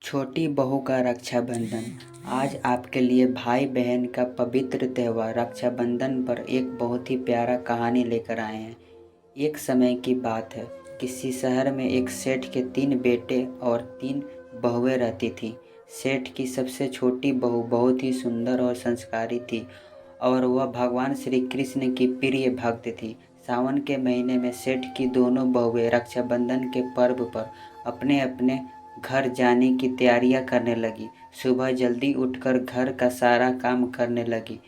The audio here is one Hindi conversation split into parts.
छोटी बहू का रक्षाबंधन। आज आपके लिए भाई बहन का पवित्र त्यौहार रक्षाबंधन पर एक बहुत ही प्यारा कहानी लेकर आए हैं। एक समय की बात है। किसी शहर में एक सेठ के 3 बेटे और 3 बहुएं रहती थीं। सेठ की सबसे छोटी बहू बहुत ही सुंदर और संस्कारी थी और वह भगवान श्री कृष्ण की प्रिय भक्त थी। सावन के महीने में सेठ की दोनों बहुएं रक्षाबंधन के पर्व पर अपने अपने घर जाने की तैयारियां करने लगी। सुबह जल्दी उठकर घर का सारा काम करने लगी।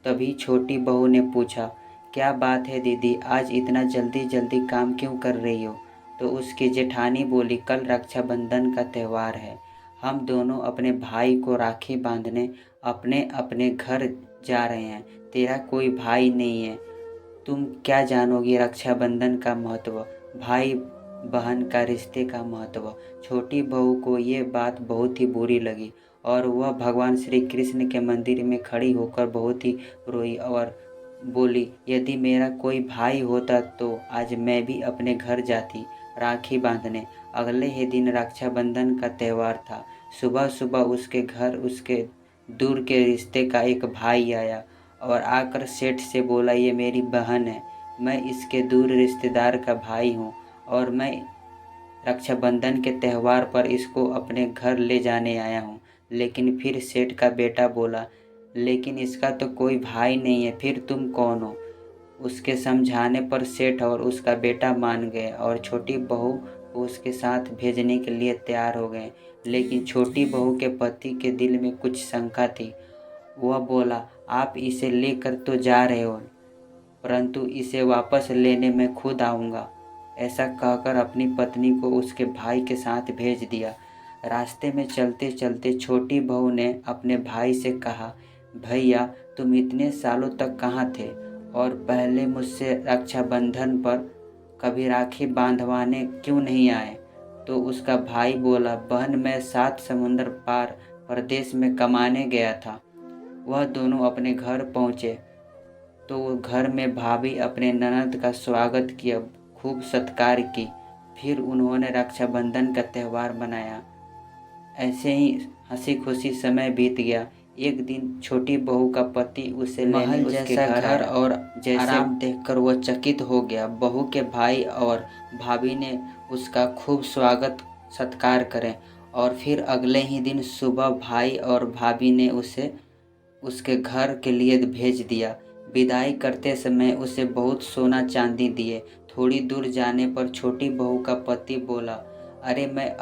तभी छोटी बहू ने पूछा, क्या बात है दीदी, आज इतना जल्दी जल्दी काम क्यों कर रही हो? तो उसकी जेठानी बोली, कल रक्षाबंधन का त्यौहार है। हम दोनों अपने भाई को राखी बांधने अपने अपने घर जा रहे हैं। तेरा कोई भाई नहीं है, तुम क्या जानोगी रक्षाबंधन का महत्व, भाई बहन का रिश्ते का महत्व। छोटी बहू को ये बात बहुत ही बुरी लगी और वह भगवान श्री कृष्ण के मंदिर में खड़ी होकर बहुत ही रोई और बोली, यदि मेरा कोई भाई होता तो आज मैं भी अपने घर जाती राखी बांधने। अगले ही दिन रक्षाबंधन का त्यौहार था। सुबह सुबह उसके घर उसके दूर के रिश्ते का एक भाई आया और आकर सेठ से बोला, ये मेरी बहन है, मैं इसके दूर रिश्तेदार का भाई हूँ और मैं रक्षाबंधन के त्यौहार पर इसको अपने घर ले जाने आया हूँ। लेकिन फिर सेठ का बेटा बोला, लेकिन इसका तो कोई भाई नहीं है, फिर तुम कौन हो? उसके समझाने पर सेठ और उसका बेटा मान गए और छोटी बहू को उसके साथ भेजने के लिए तैयार हो गए। लेकिन छोटी बहू के पति के दिल में कुछ शंका थी। वह बोला, आप इसे लेकर तो जा रहे हो, परंतु इसे वापस लेने मैं खुद आऊँगा। ऐसा कहकर अपनी पत्नी को उसके भाई के साथ भेज दिया। रास्ते में चलते चलते छोटी बहू ने अपने भाई से कहा, भैया तुम इतने सालों तक कहाँ थे और पहले मुझसे रक्षाबंधन पर कभी राखी बांधवाने क्यों नहीं आए? तो उसका भाई बोला, बहन मैं 7 समुंदर पार परदेश में कमाने गया था। वह दोनों अपने घर पहुँचे तो वो घर में भाभी अपने ननद का स्वागत किया, खूब सत्कार की। फिर उन्होंने रक्षाबंधन का त्यौहार मनाया। ऐसे ही हंसी खुशी समय बीत गया। एक दिन छोटी बहू का पति उसे लेने महल उसके जैसा घर घर आया। और जैसे आराम देखकर वह चकित हो गया। बहू के भाई और भाभी ने उसका खूब स्वागत सत्कार करें और फिर अगले ही दिन सुबह भाई और भाभी ने उसे उसके घर के लिए भेज दिया। विदाई करते समय उसे बहुत सोना चांदी दिए। थोड़ी दूर जाने पर छोटी बहू का पति बोला, अरे मैं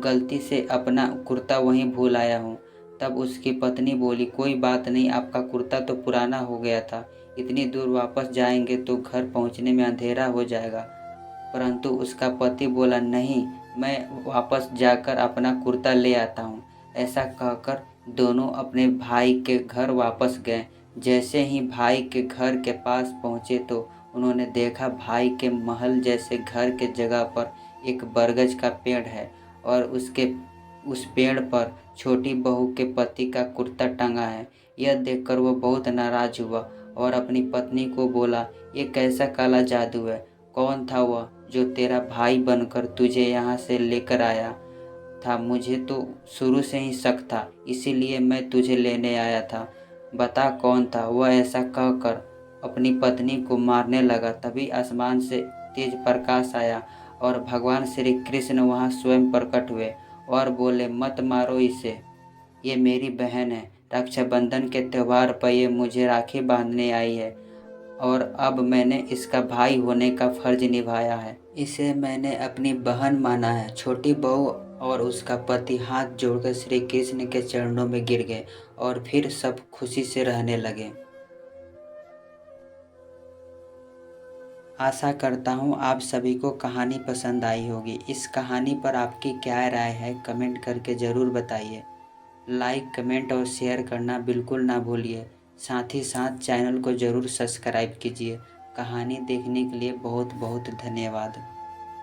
गलती से अपना कुर्ता वहीं भूल आया हूँ। तब उसकी पत्नी बोली, कोई बात नहीं, आपका कुर्ता तो पुराना हो गया था, इतनी दूर वापस जाएंगे तो घर पहुँचने में अंधेरा हो जाएगा। परंतु उसका पति बोला, नहीं, मैं वापस जाकर अपना कुर्ता ले आता हूँ। ऐसा कहकर दोनों अपने भाई के घर वापस गए। जैसे ही भाई के घर के पास पहुँचे तो उन्होंने देखा भाई के महल जैसे घर के जगह पर एक बरगद का पेड़ है और उस पेड़ पर छोटी बहू के पति का कुर्ता टंगा है। यह देखकर वह बहुत नाराज हुआ और अपनी पत्नी को बोला, ये कैसा काला जादू है? कौन था वह जो तेरा भाई बनकर तुझे यहाँ से लेकर आया था? मुझे तो शुरू से ही शक था, इसीलिए मैं तुझे लेने आया था। बता कौन था वह? ऐसा कहकर अपनी पत्नी को मारने लगा। तभी आसमान से तेज प्रकाश आया और भगवान श्री कृष्ण वहाँ स्वयं प्रकट हुए और बोले, मत मारो इसे, ये मेरी बहन है। रक्षाबंधन के त्यौहार पर ये मुझे राखी बांधने आई है और अब मैंने इसका भाई होने का फर्ज निभाया है। इसे मैंने अपनी बहन माना है। छोटी बहू और उसका पति हाथ जोड़कर श्री कृष्ण के चरणों में गिर गए और फिर सब खुशी से रहने लगे। आशा करता हूँ आप सभी को कहानी पसंद आई होगी। इस कहानी पर आपकी क्या राय है कमेंट करके ज़रूर बताइए। लाइक, कमेंट और शेयर करना बिल्कुल ना भूलिए। साथ ही साथ चैनल को ज़रूर सब्सक्राइब कीजिए। कहानी देखने के लिए बहुत बहुत धन्यवाद।